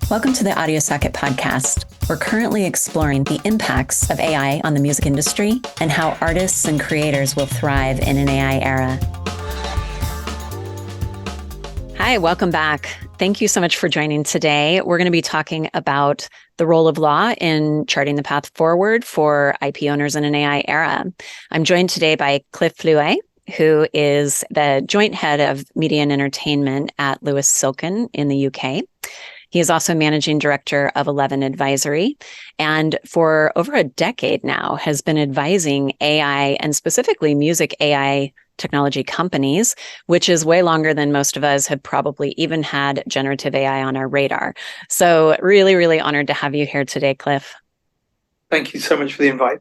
Welcome to the Audiosocket Podcast. We're currently exploring the impacts of AI on the music industry and how artists and creators will thrive in an AI era. Hi, welcome back. Thank you so much for joining today. We're going to be talking about the role of law in charting the path forward for IP owners in an AI era. I'm joined today by Cliff Fluet, who is the joint head of media and entertainment at Lewis Silkin in the UK. He is also managing director of 11 Advisory, and for over a decade now has been advising AI and specifically music AI technology companies, which is way longer than most of us had probably even had generative AI on our radar. So really, really honored to have you here today, Cliff. Thank you so much for the invite.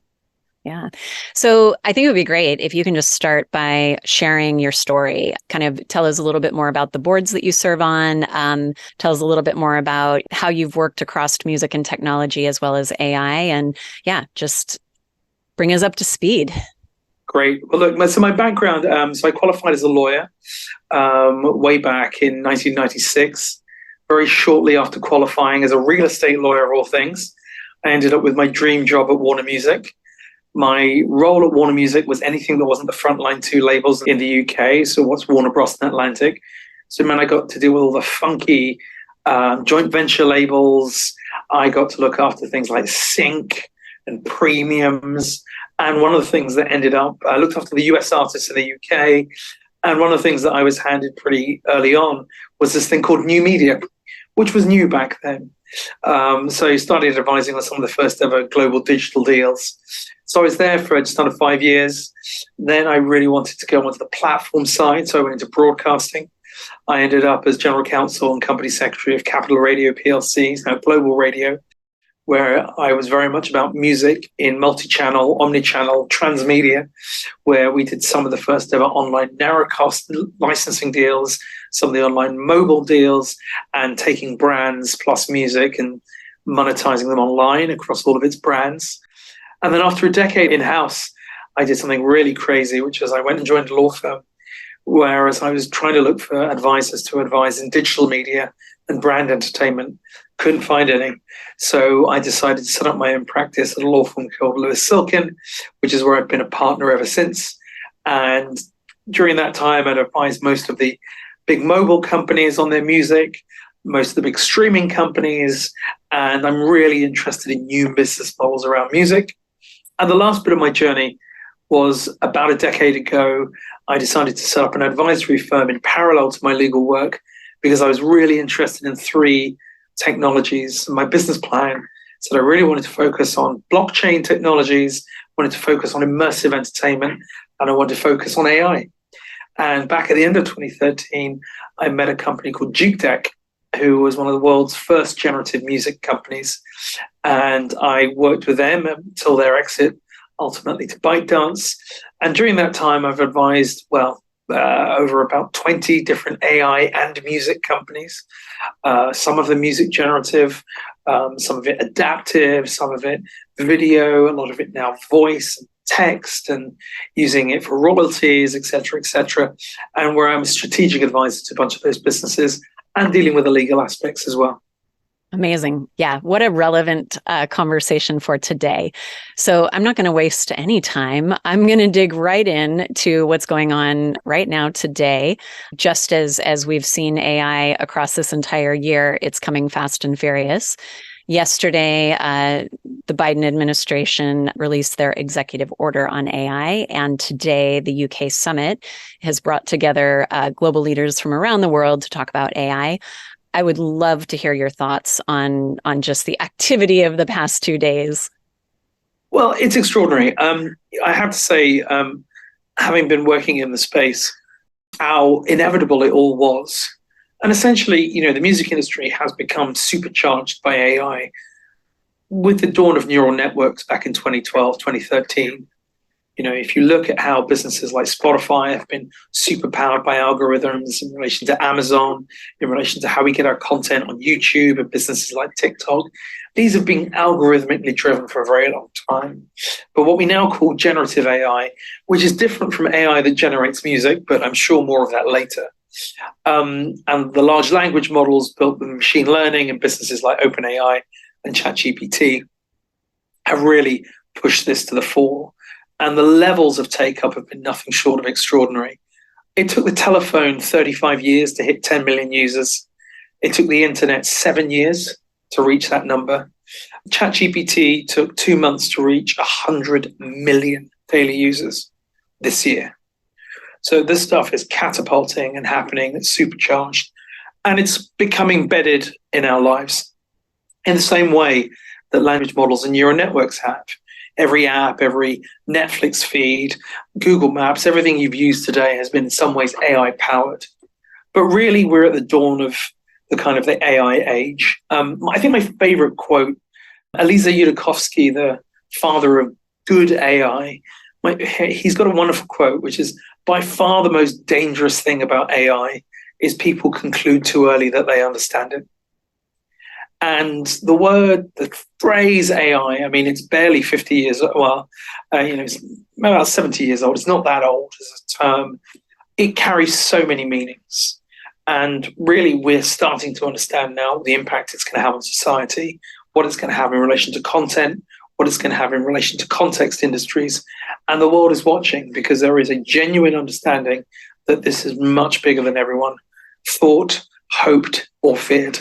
Yeah. So I think it would be great if you can just start by sharing your story. Kind of tell us a little bit more about the boards that you serve on. Tell us a little bit more about how you've worked across music and technology as well as AI. And yeah, just bring us up to speed. Great. Well, look, so my background, so I qualified as a lawyer way back in 1996. Very shortly after qualifying as a real estate lawyer of all things, I ended up with my dream job at Warner Music. My role at Warner Music was anything that wasn't the frontline two labels in the UK. So what's Warner Bros. And Atlantic. So man, I got to deal with all the funky joint venture labels. I got to look after things like sync and premiums. And one of the things that ended up, I looked after the US artists in the UK. And one of the things that I was handed pretty early on was this thing called new media, which was new back then. So I started advising on some of the first ever global digital deals. So I was there for just under 5 years. Then I really wanted to go onto the platform side. So I went into broadcasting. I ended up as general counsel and company secretary of Capital Radio PLC, now Global Radio, where I was very much about music in multi-channel, omni-channel, transmedia, where we did some of the first ever online narrowcast licensing deals, some of the online mobile deals, and taking brands plus music and monetizing them online across all of its brands. And then after a decade in-house, I did something really crazy, which was I went and joined a law firm, whereas I was trying to look for advisors to advise in digital media and brand entertainment. Couldn't find any. So I decided to set up my own practice at a law firm called Lewis Silkin, which is where I've been a partner ever since. And during that time, I'd advised most of the big mobile companies on their music, most of the big streaming companies, and I'm really interested in new business models around music. And the last bit of my journey was about a decade ago. I decided to set up an advisory firm in parallel to my legal work because I was really interested in three technologies. My business plan said I really wanted to focus on blockchain technologies, wanted to focus on immersive entertainment, and I wanted to focus on AI. And back at the end of 2013, I met a company called JukeDeck, who was one of the world's first generative music companies. And I worked with them until their exit, ultimately to ByteDance. And during that time, I've advised, over about 20 different AI and music companies. Some of the music generative, some of it adaptive, some of it video, a lot of it now voice and text and using it for royalties, et cetera, and where I'm a strategic advisor to a bunch of those businesses and dealing with the legal aspects as well. Amazing. Yeah. What a relevant conversation for today. So I'm not going to waste any time. I'm going to dig right in to what's going on right now today. Just as we've seen AI across this entire year, it's coming fast and furious. Yesterday, the Biden administration released their executive order on AI, and today the UK summit has brought together global leaders from around the world to talk about AI. I would love to hear your thoughts on just the activity of the past 2 days. Well, it's extraordinary. I have to say, having been working in the space, how inevitable it all was. And essentially, the music industry has become supercharged by AI. With the dawn of neural networks back in 2012, 2013, if you look at how businesses like Spotify have been super powered by algorithms in relation to Amazon, in relation to how we get our content on YouTube and businesses like TikTok, these have been algorithmically driven for a very long time. But what we now call generative AI, which is different from AI that generates music, but I'm sure more of that later, And the large language models built with machine learning and businesses like OpenAI and ChatGPT have really pushed this to the fore. And the levels of take-up have been nothing short of extraordinary. It took the telephone 35 years to hit 10 million users. It took the internet 7 years to reach that number. ChatGPT took 2 months to reach 100 million daily users this year. So this stuff is catapulting and happening. It's supercharged. And it's becoming embedded in our lives in the same way that language models and neural networks have. Every app, every Netflix feed, Google Maps, everything you've used today has been in some ways AI powered. But really, we're at the dawn of the kind of the AI age. I think my favorite quote, Eliezer Yudkowsky, the father of good AI, he's got a wonderful quote, which is, by far the most dangerous thing about AI is people conclude too early that they understand it. And the phrase AI, I mean, it's barely 50 years, it's about 70 years old. It's not that old as a term. It carries so many meanings. And really, we're starting to understand now the impact it's going to have on society, what it's going to have in relation to content, what it's going to have in relation to context industries. And the world is watching because there is a genuine understanding that this is much bigger than everyone thought, hoped, or feared.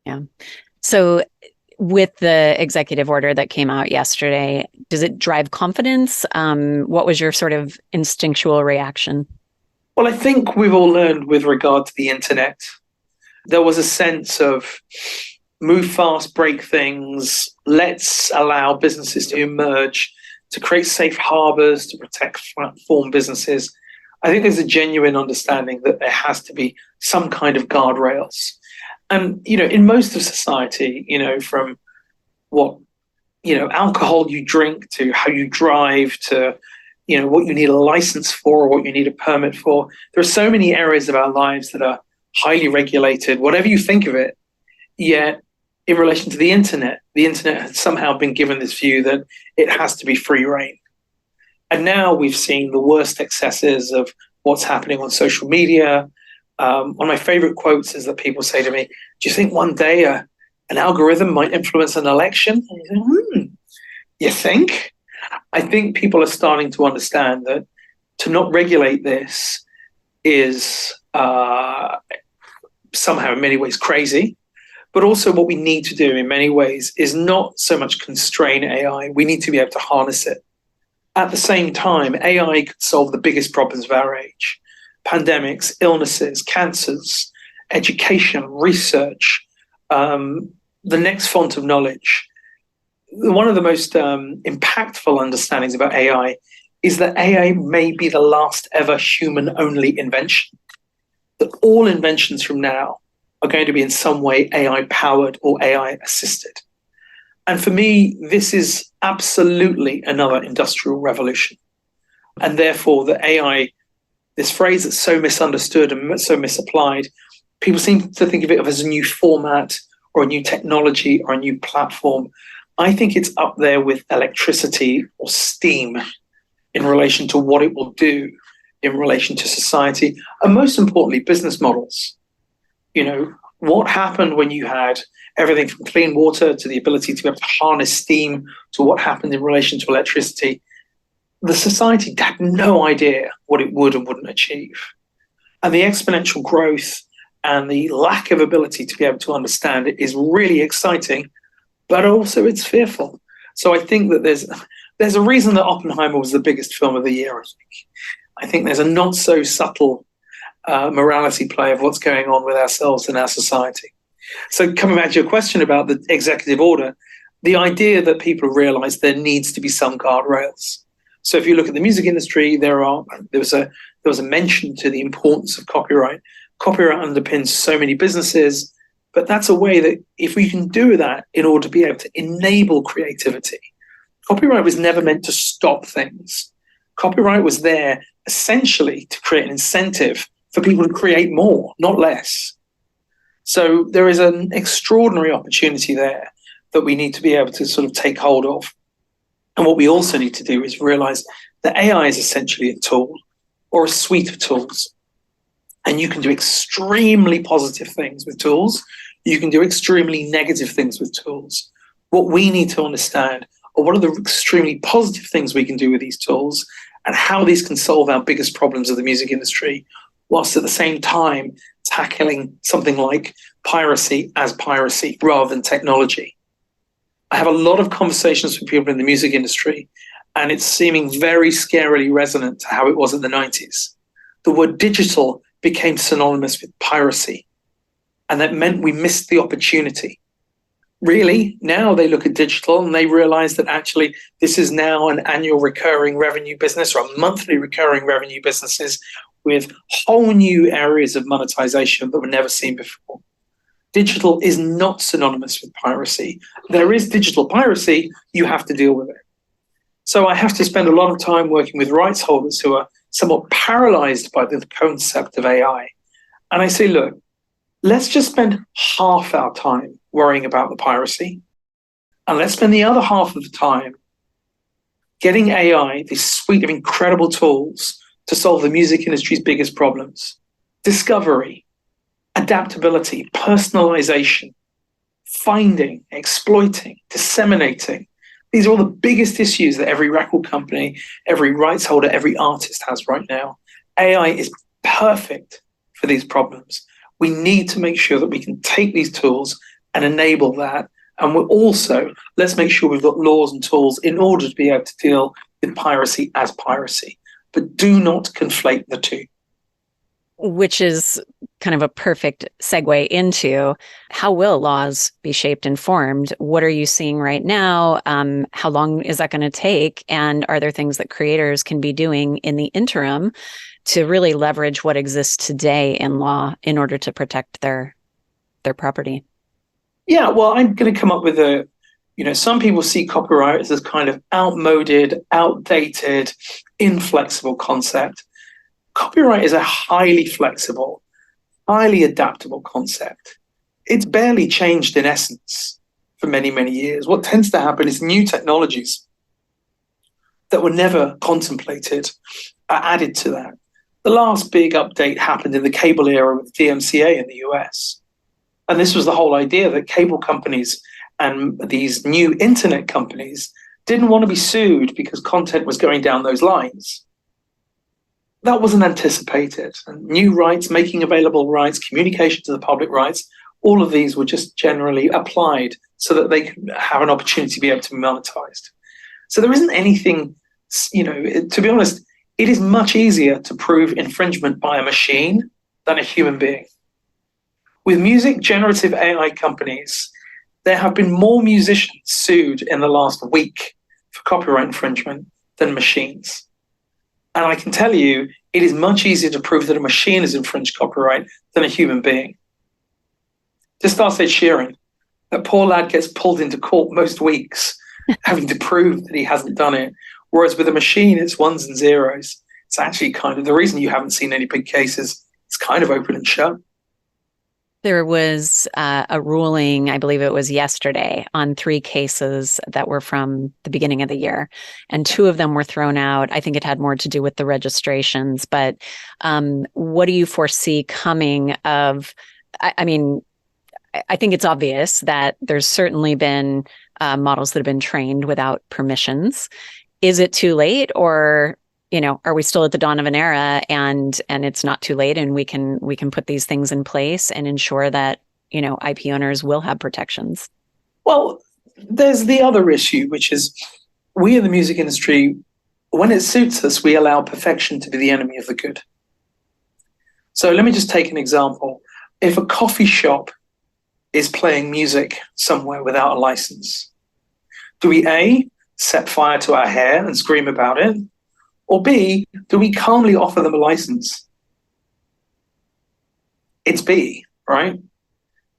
Yeah. So with the executive order that came out yesterday, does it drive confidence? What was your sort of instinctual reaction? Well, I think we've all learned with regard to the internet, there was a sense of move fast, break things, let's allow businesses to emerge, to create safe harbors, to protect platform businesses. I think there's a genuine understanding that there has to be some kind of guardrails. And, in most of society, from what, alcohol you drink to how you drive to, what you need a license for or what you need a permit for. There are so many areas of our lives that are highly regulated, whatever you think of it. Yet, in relation to the internet has somehow been given this view that it has to be free reign. And now we've seen the worst excesses of what's happening on social media. One of my favorite quotes is that people say to me, do you think one day an algorithm might influence an election? And say, you think? I think people are starting to understand that to not regulate this is somehow in many ways crazy. But also what we need to do in many ways is not so much constrain AI. We need to be able to harness it. At the same time, AI could solve the biggest problems of our age. Pandemics, illnesses, cancers, education, research, the next font of knowledge. One of the most impactful understandings about AI is that AI may be the last ever human-only invention. That all inventions from now are going to be in some way AI-powered or AI-assisted. And for me, this is absolutely another industrial revolution. And therefore, the AI, this phrase that's so misunderstood and so misapplied, people seem to think of it as a new format or a new technology or a new platform. I think it's up there with electricity or steam in relation to what it will do in relation to society, and most importantly, business models. What happened when you had everything from clean water to the ability to be able to harness steam to what happened in relation to electricity? The society had no idea what it would and wouldn't achieve. And the exponential growth and the lack of ability to be able to understand it is really exciting, but also it's fearful. So I think that there's a reason that Oppenheimer was the biggest film of the year, I think there's a not so subtle morality play of what's going on with ourselves and our society. So coming back to your question about the executive order, the idea that people realize there needs to be some guardrails. So if you look at the music industry, there was a mention to the importance of copyright. Copyright underpins so many businesses, but that's a way that if we can do that in order to be able to enable creativity. Copyright was never meant to stop things. Copyright was there essentially to create an incentive for people to create more, not less. So there is an extraordinary opportunity there that we need to be able to sort of take hold of. And what we also need to do is realize that AI is essentially a tool or a suite of tools. And you can do extremely positive things with tools. You can do extremely negative things with tools. What we need to understand are what are the extremely positive things we can do with these tools and how these can solve our biggest problems of the music industry, whilst at the same time tackling something like piracy as piracy rather than technology. I have a lot of conversations with people in the music industry, and it's seeming very scarily resonant to how it was in the 90s. The word digital became synonymous with piracy, and that meant we missed the opportunity. Really, now they look at digital and they realize that actually this is now an annual recurring revenue business or a monthly recurring revenue businesses with whole new areas of monetization that were never seen before. Digital is not synonymous with piracy. There is digital piracy, you have to deal with it. So I have to spend a lot of time working with rights holders who are somewhat paralyzed by the concept of AI. And I say, look, let's just spend half our time worrying about the piracy, and let's spend the other half of the time getting AI, this suite of incredible tools to solve the music industry's biggest problems. Discovery, adaptability, personalization, finding, exploiting, disseminating. These are all the biggest issues that every record company, every rights holder, every artist has right now. AI is perfect for these problems. We need to make sure that we can take these tools and enable that. And we're also, let's make sure we've got laws and tools in order to be able to deal with piracy as piracy. But do not conflate the two. Which is kind of a perfect segue into how will laws be shaped and formed? What are you seeing right now? How long is that going to take? And are there things that creators can be doing in the interim to really leverage what exists today in law in order to protect their property? Yeah, well, I'm going to come up with some people see copyright as this kind of outmoded, outdated, inflexible concept. Copyright is a highly flexible, highly adaptable concept. It's barely changed in essence for many, many years. What tends to happen is new technologies that were never contemplated are added to that. The last big update happened in the cable era with DMCA in the US. And this was the whole idea that cable companies and these new internet companies didn't want to be sued because content was going down those lines. That wasn't anticipated. And new rights, making available rights, communication to the public rights, all of these were just generally applied so that they could have an opportunity to be able to be monetized. So there isn't anything, to be honest, it is much easier to prove infringement by a machine than a human being. With music generative AI companies, there have been more musicians sued in the last week for copyright infringement than machines. And I can tell you, it is much easier to prove that a machine has infringed copyright than a human being. Just ask Ed Sheeran. That poor lad gets pulled into court most weeks, having to prove that he hasn't done it. Whereas with a machine, it's ones and zeros. It's actually kind of the reason you haven't seen any big cases. It's kind of open and shut. There was a ruling, I believe it was yesterday, on 3 cases that were from the beginning of the year. And 2 of them were thrown out. I think it had more to do with the registrations. But what do you foresee coming of, I think it's obvious that there's certainly been models that have been trained without permissions. Is it too late, or are we still at the dawn of an era and it's not too late and we can put these things in place and ensure that, IP owners will have protections? Well, there's the other issue, which is we in the music industry, when it suits us, we allow perfection to be the enemy of the good. So let me just take an example. If a coffee shop is playing music somewhere without a license, do we A, set fire to our hair and scream about it? Or B, do we calmly offer them a license? It's B, right?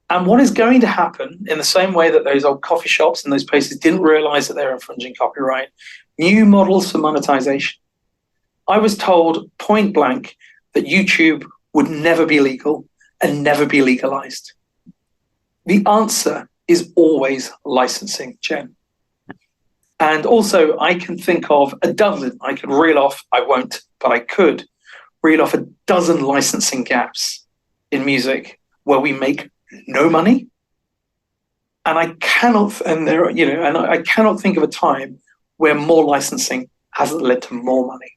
And what is going to happen in the same way that those old coffee shops and those places didn't realize that they're infringing copyright, new models for monetization. I was told point blank that YouTube would never be legal and never be legalized. The answer is always licensing, Jen. And also, I can think of a dozen I could reel off. I won't, but I could. read off a dozen licensing gaps in music where we make no money. And I cannot think of a time where more licensing hasn't led to more money.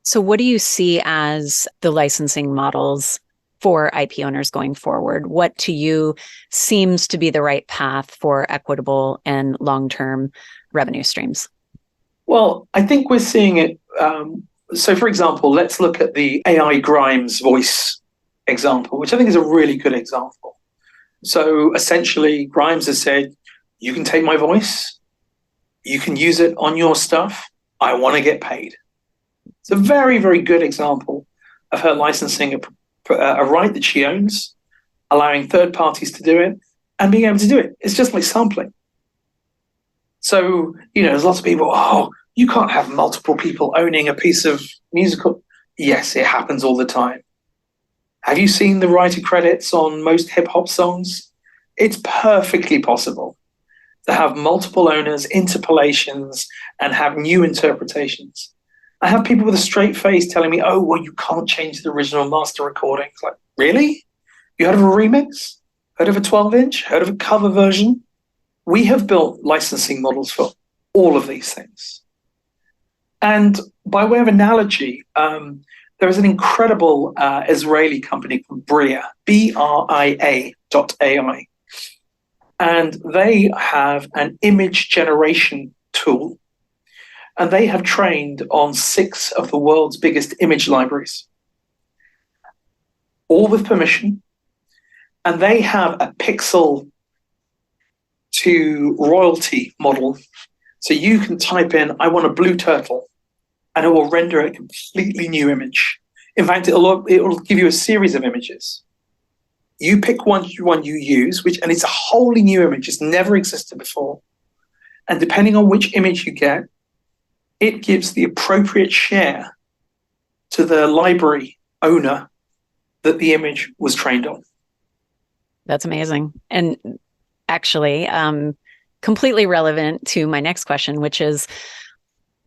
So what do you see as the licensing models for IP owners going forward? What to you seems to be the right path for equitable and long-term revenue streams? Well, I think we're seeing it. So, for example, let's look at the AI Grimes voice example, which I think is a really good example. So essentially, Grimes has said, you can take my voice, you can use it on your stuff, I want to get paid. It's a very, very good example of her licensing a right that she owns, allowing third parties to do it, and being able to do it. It's just like sampling. So, there's lots of people, you can't have multiple people owning a piece of musical. Yes, it happens all the time. Have you seen the writer credits on most hip hop songs? It's perfectly possible to have multiple owners, interpolations, and have new interpretations. I have people with a straight face telling me, you can't change the original master recording. It's like, really? You heard of a remix? Heard of a 12-inch? Heard of a cover version? We have built licensing models for all of these things. And by way of analogy, there is an incredible Israeli company called Bria, BRIA.ai. And they have an image generation tool. And they have trained on 6 of the world's biggest image libraries, all with permission. And they have a pixel to royalty model. So you can type in, I want a blue turtle, and it will render a completely new image. In fact, it will give you a series of images. You pick one you use, and it's a wholly new image. It's never existed before. And depending on which image you get, it gives the appropriate share to the library owner that the image was trained on. That's amazing. And actually, completely relevant to my next question, which is,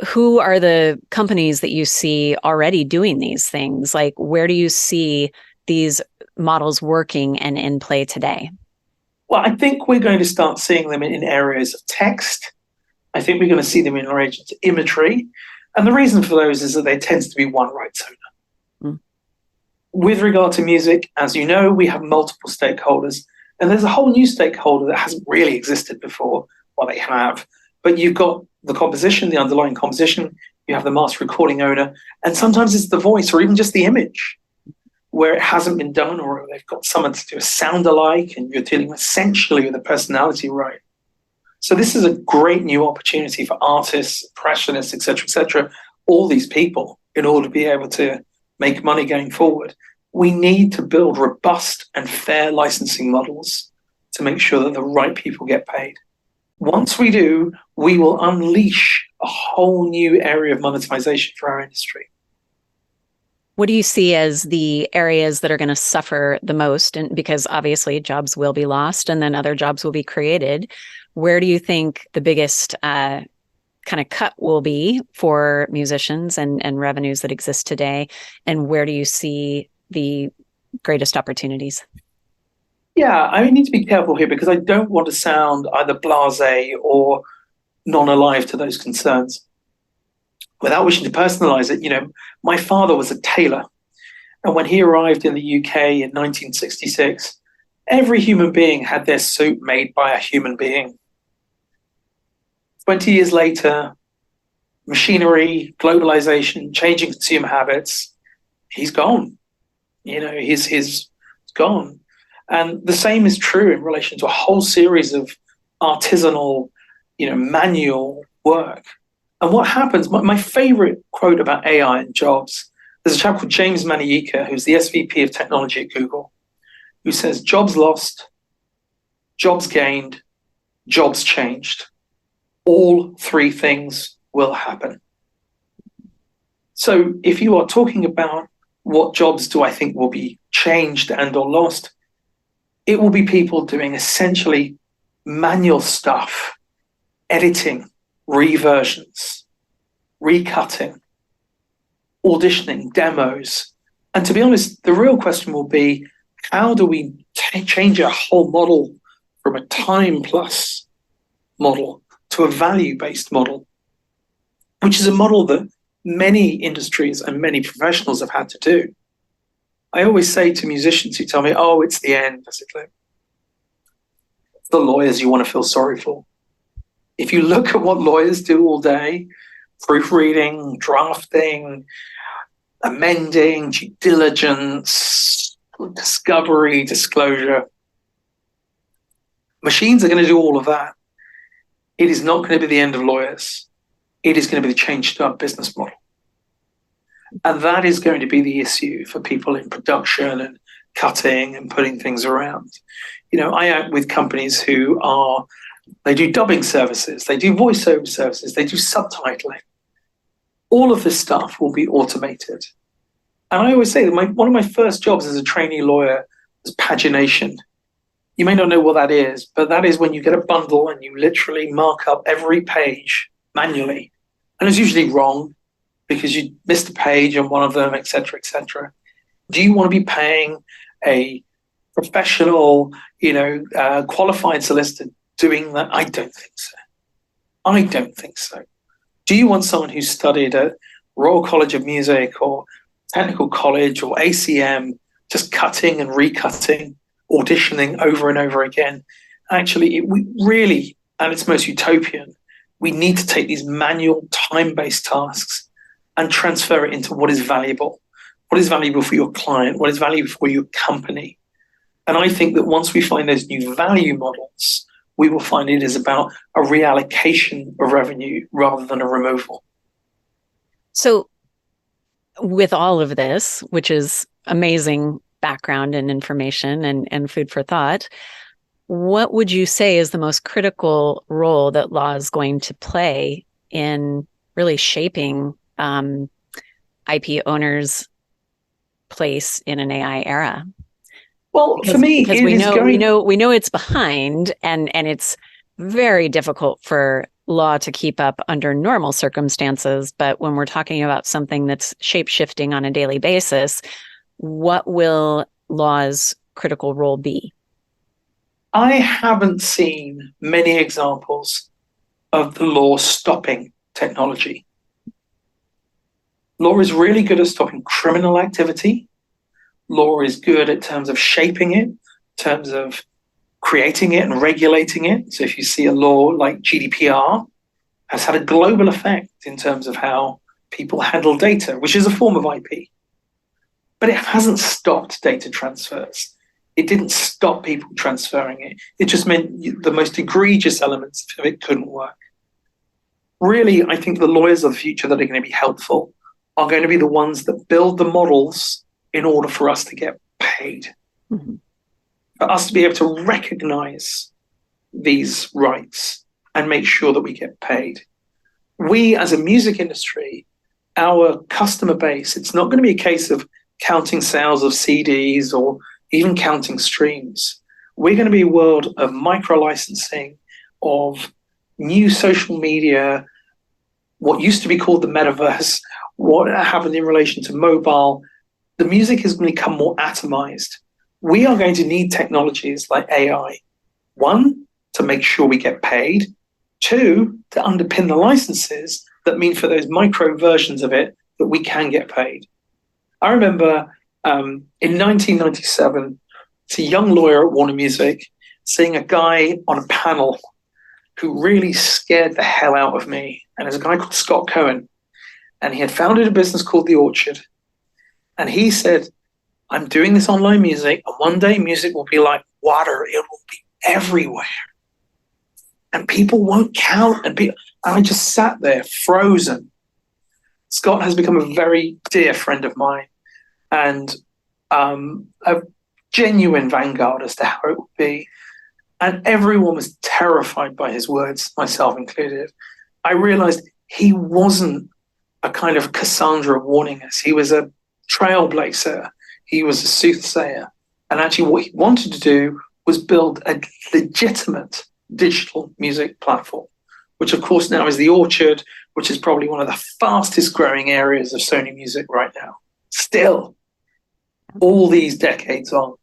who are the companies that you see already doing these things? Like, where do you see these models working and in play today? Well, I think we're going to start seeing them in areas of text. I think we're going to see them in relation to imagery. And the reason for those is that there tends to be one rights owner. With regard to music, as you know, we have multiple stakeholders. And there's a whole new stakeholder that hasn't really existed before. Well, they have. But you've got the composition, the underlying composition. You have the master recording owner. And sometimes it's the voice or even just the image where it hasn't been done, or they've got someone to do a sound alike, and you're dealing essentially with a personality right. So this is a great new opportunity for artists, impressionists, et cetera, all these people, in order to be able to make money going forward. We need to build robust and fair licensing models to make sure that the right people get paid. Once we do, we will unleash a whole new area of monetization for our industry. What do you see as the areas that are going to suffer the most? And because obviously jobs will be lost and then other jobs will be created. Where do you think the biggest kind of cut will be for musicians and revenues that exist today? And where do you see the greatest opportunities? Yeah, I need to be careful here because I don't want to sound either blasé or non-alive to those concerns. Without wishing to personalize it, my father was a tailor. And when he arrived in the UK in 1966, every human being had their suit made by a human being. 20 years later, machinery, globalization, changing consumer habits, he's gone. He's gone. And the same is true in relation to a whole series of artisanal, manual work. And what happens, my favorite quote about AI and jobs, there's a chap called James Manieka, who's the SVP of technology at Google, who says, jobs lost, jobs gained, jobs changed. All 3 things will happen. So if you are talking about what jobs do I think will be changed and or lost, it will be people doing essentially manual stuff, editing, reversions, recutting. auditioning, demos. And to be honest, the real question will be, how do we change our whole model from a time plus model to a value-based model, which is a model that many industries and many professionals have had to do. I always say to musicians who tell me, oh, it's the end, I said, look, it's the lawyers you want to feel sorry for. If you look at what lawyers do all day, proofreading, drafting, amending, due diligence, discovery, disclosure, machines are going to do all of that. It is not going to be the end of lawyers. It is going to be the change to our business model. And that is going to be the issue for people in production and cutting and putting things around. You know, I act with companies who they do dubbing services, they do voiceover services, they do subtitling. All of this stuff will be automated. And I always say that one of my first jobs as a trainee lawyer was pagination. You may not know what that is, but that is when you get a bundle and you literally mark up every page manually. And it's usually wrong because you missed a page on one of them, et cetera, et cetera. Do you want to be paying a professional, qualified solicitor doing that? I don't think so. I don't think so. Do you want someone who studied at Royal College of Music or Technical College or ACM, just cutting and recutting, auditioning over and over again? Actually, we really, and it's most utopian, we need to take these manual time-based tasks and transfer it into what is valuable. What is valuable for your client? What is valuable for your company? And I think that once we find those new value models, we will find it is about a reallocation of revenue rather than a removal. So with all of this, which is amazing background and information and food for thought, what would you say is the most critical role that law is going to play in really shaping IP owners' place in an AI era? Well, for me, because we know it's behind, and it's very difficult for law to keep up under normal circumstances. But when we're talking about something that's shape-shifting on a daily basis, what will law's critical role be? I haven't seen many examples of the law stopping technology. Law is really good at stopping criminal activity. Law is good in terms of shaping it, in terms of creating it and regulating it. So if you see a law like GDPR, has had a global effect in terms of how people handle data, which is a form of IP. But it hasn't stopped data transfers. It didn't stop people transferring it. It just meant the most egregious elements of it couldn't work. Really, I think the lawyers of the future that are going to be helpful are going to be the ones that build the models in order for us to get paid. Mm-hmm. For us to be able to recognize these rights and make sure that we get paid. We, as a music industry, our customer base, it's not going to be a case of counting sales of CDs or even counting streams. We're going to be a world of micro-licensing, of new social media, what used to be called the metaverse, what happened in relation to mobile. The music has become more atomized. We are going to need technologies like AI. One, to make sure we get paid. Two, to underpin the licenses that mean for those micro versions of it that we can get paid. I remember in 1997, as a young lawyer at Warner Music, seeing a guy on a panel who really scared the hell out of me. And there's a guy called Scott Cohen. And he had founded a business called The Orchard. And he said, I'm doing this online music, and one day music will be like water. It will be everywhere. And people won't count. And I just sat there frozen. Scott has become a very dear friend of mine and a genuine vanguard as to how it would be. And everyone was terrified by his words, myself included. I realized he wasn't a kind of Cassandra warning us. He was a trailblazer. He was a soothsayer. And actually what he wanted to do was build a legitimate digital music platform, which of course now is The Orchard, which is probably one of the fastest growing areas of Sony Music right now. Still, all these decades on.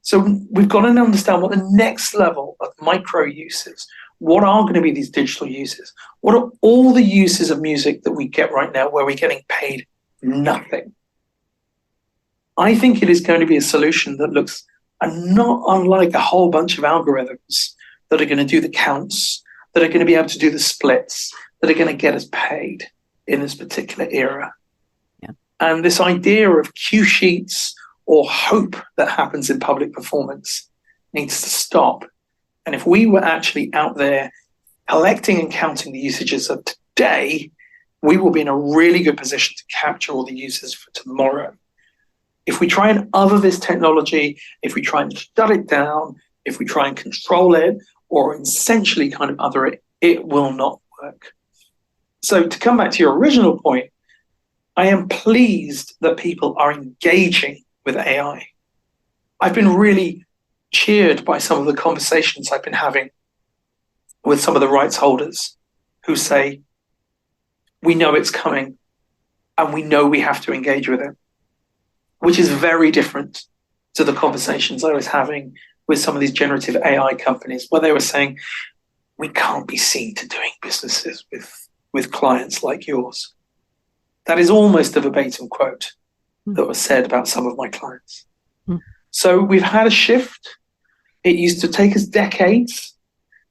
So we've got to understand what the next level of micro uses, what are going to be these digital uses? What are all the uses of music that we get right now where we're getting paid nothing? I think it is going to be a solution that looks not unlike a whole bunch of algorithms that are going to do the counts, that are going to be able to do the splits, that are going to get us paid in this particular era. Yeah. And this idea of cue sheets or hope that happens in public performance needs to stop. And if we were actually out there collecting and counting the usages of today, we will be in a really good position to capture all the uses for tomorrow. If we try and other this technology, if we try and shut it down, if we try and control it, or essentially kind of other it, it will not work. So to come back to your original point, I am pleased that people are engaging with AI. I've been really cheered by some of the conversations I've been having with some of the rights holders who say, we know it's coming and we know we have to engage with it, which is very different to the conversations I was having with some of these generative AI companies where they were saying, we can't be seen to doing businesses with clients like yours. That is almost a verbatim quote that was said about some of my clients. So we've had a shift. It used to take us decades.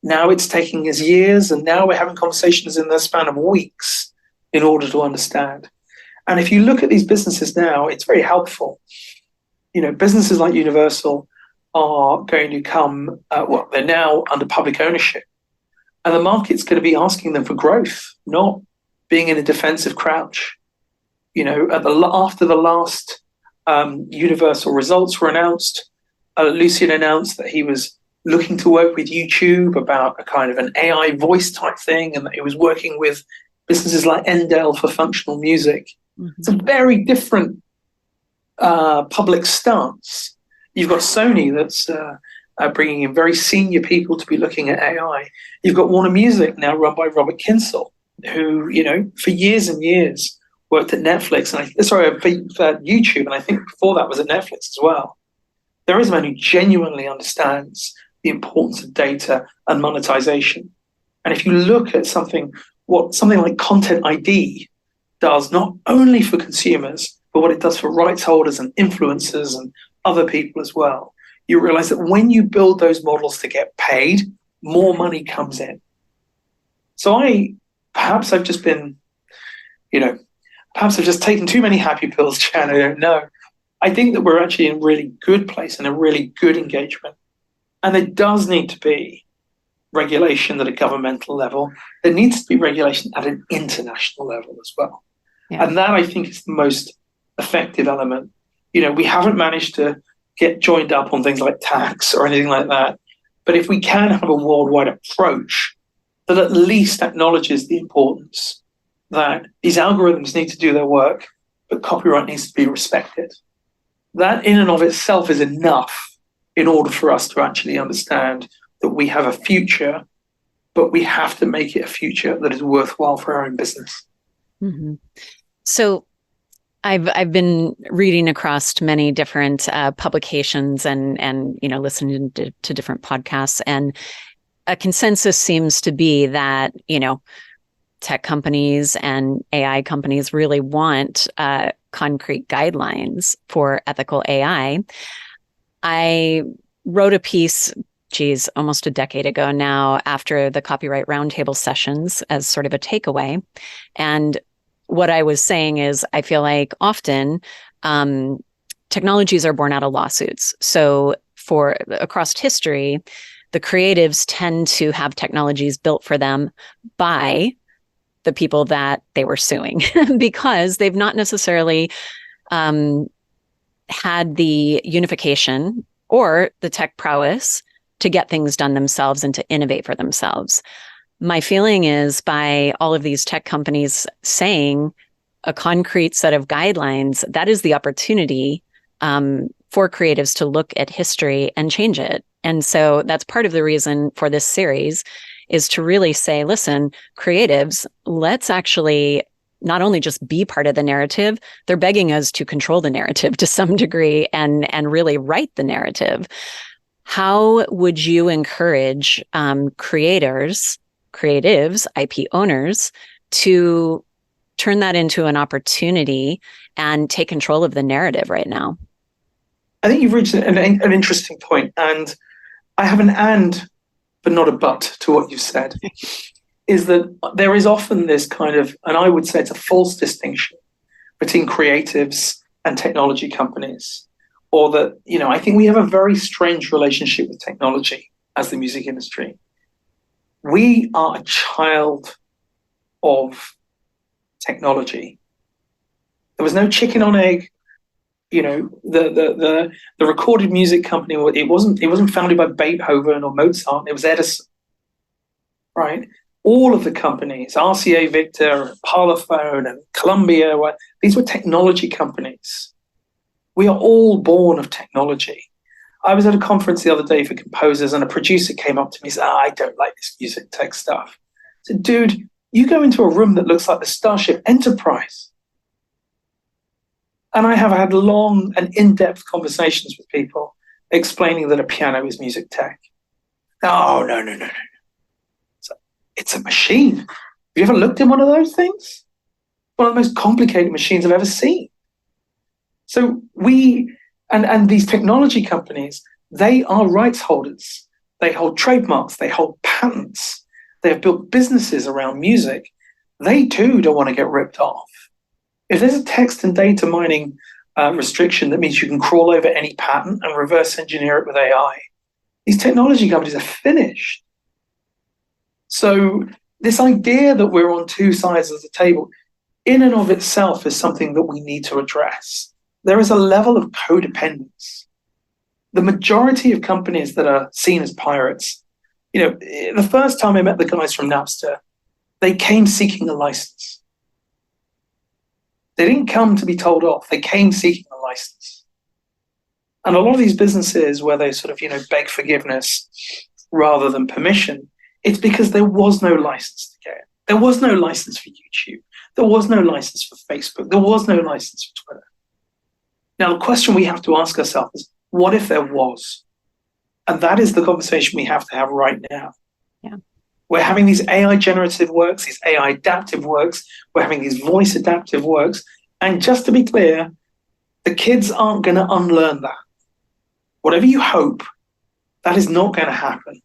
Now it's taking us years, and now we're having conversations in the span of weeks in order to understand. And if you look at these businesses now, it's very helpful. Businesses like Universal are going to come, they're now under public ownership. And the market's going to be asking them for growth, not being in a defensive crouch. After the last Universal results were announced, Lucian announced that he was looking to work with YouTube about a kind of an AI voice type thing, and that he was working with businesses like Endel for functional music. Mm-hmm. It's a very different public stance. You've got Sony that's bringing in very senior people to be looking at AI. You've got Warner Music now run by Robert Kinsell, who, for years and years worked at Netflix, for YouTube, and I think before that was at Netflix as well. There is a man who genuinely understands the importance of data and monetization. And if you look at something like Content ID does, not only for consumers, but what it does for rights holders and influencers and other people as well, you realize that when you build those models to get paid, more money comes in. So perhaps I've just taken too many happy pills, Jan, I don't know. I think that we're actually in a really good place and a really good engagement. And there does need to be regulation at a governmental level. There needs to be regulation at an international level as well. Yeah. And that, I think, is the most effective element. We haven't managed to get joined up on things like tax or anything like that. But if we can have a worldwide approach that at least acknowledges the importance that these algorithms need to do their work, but copyright needs to be respected, that in and of itself is enough in order for us to actually understand that we have a future, but we have to make it a future that is worthwhile for our own business. Mm-hmm. So I've been reading across many different publications and listening to different podcasts, and a consensus seems to be that tech companies and AI companies really want concrete guidelines for ethical AI. I wrote a piece, almost a decade ago now, after the Copyright Roundtable sessions as sort of a takeaway. And what I was saying is, I feel like often technologies are born out of lawsuits. So across history, the creatives tend to have technologies built for them by the people that they were suing because they've not necessarily had the unification or the tech prowess to get things done themselves and to innovate for themselves. My feeling is, by all of these tech companies saying a concrete set of guidelines, that is the opportunity for creatives to look at history and change it. And so that's part of the reason for this series is to really say, listen, creatives, let's actually not only just be part of the narrative, they're begging us to control the narrative to some degree and really write the narrative. How would you encourage creatives, IP owners, to turn that into an opportunity and take control of the narrative right now? I think you've reached an interesting point, and I have an and, but not a but to what you've said, is that there is often this kind of, and I would say it's a false distinction between creatives and technology companies, or that, I think we have a very strange relationship with technology as the music industry. We are a child of technology. There was no chicken on egg. The recorded music company, it wasn't founded by Beethoven or Mozart. It was Edison, right? All of the companies, RCA Victor, Parlophone, and Columbia, these were technology companies. We are all born of technology. I was at a conference the other day for composers, and a producer came up to me and said, I don't like this music tech stuff. I said, dude, you go into a room that looks like the Starship Enterprise. And I have had long and in-depth conversations with people explaining that a piano is music tech. No. It's a machine. Have you ever looked at one of those things? One of the most complicated machines I've ever seen. So and these technology companies, they are rights holders. They hold trademarks. They hold patents. They have built businesses around music. They too don't want to get ripped off. If there's a text and data mining restriction that means you can crawl over any patent and reverse engineer it with AI, these technology companies are finished. So this idea that we're on two sides of the table in and of itself is something that we need to address. There is a level of codependence. The majority of companies that are seen as pirates, the first time I met the guys from Napster, they came seeking a license. They didn't come to be told off. They came seeking a license. And a lot of these businesses where they sort of, beg forgiveness rather than permission, it's because there was no license to get. There was no license for YouTube. There was no license for Facebook. There was no license for Twitter. Now, the question we have to ask ourselves is, what if there was? And that is the conversation we have to have right now. Yeah. We're having these AI generative works, these AI adaptive works. We're having these voice adaptive works. And just to be clear, the kids aren't going to unlearn that. Whatever you hope, that is not going to happen.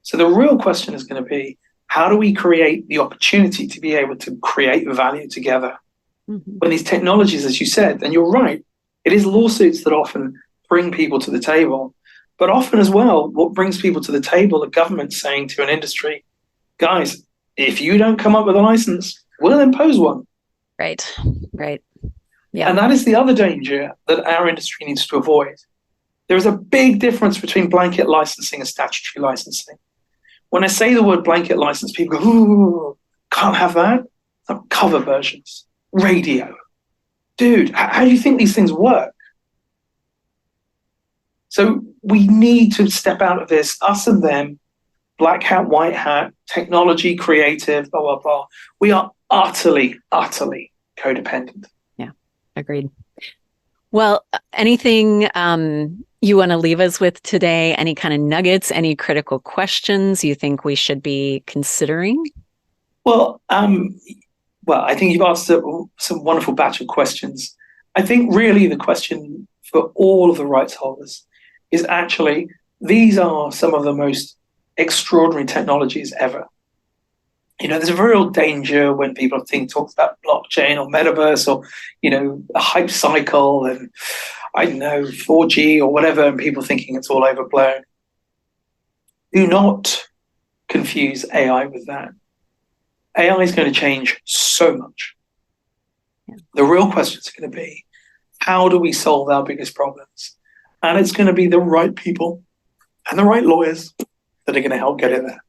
So the real question is going to be, how do we create the opportunity to be able to create value together? Mm-hmm. When these technologies, as you said, and you're right, it is lawsuits that often bring people to the table. But often as well, what brings people to the table are governments saying to an industry, guys, if you don't come up with a license, we'll impose one. Right. Yeah. And that is the other danger that our industry needs to avoid. There is a big difference between blanket licensing and statutory licensing. When I say the word blanket license, people go, ooh, can't have that. Cover versions, radio. Dude, how do you think these things work? So we need to step out of this, us and them, black hat, white hat, technology, creative, blah, blah, blah. We are utterly codependent. Yeah, agreed. Well, anything you want to leave us with today? Any kind of nuggets, any critical questions you think we should be considering? Well, I think you've asked some wonderful batch of questions. I think really the question for all of the rights holders is actually, these are some of the most extraordinary technologies ever. There's a real danger when people talk about blockchain or metaverse or, a hype cycle and, 4G or whatever, and people thinking it's all overblown. Do not confuse AI with that. AI is going to change so much. Yeah. The real question is going to be, how do we solve our biggest problems? And it's going to be the right people and the right lawyers that are going to help get it there.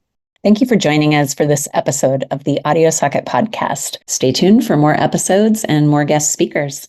Thank you for joining us for this episode of the Audiosocket Podcast. Stay tuned for more episodes and more guest speakers.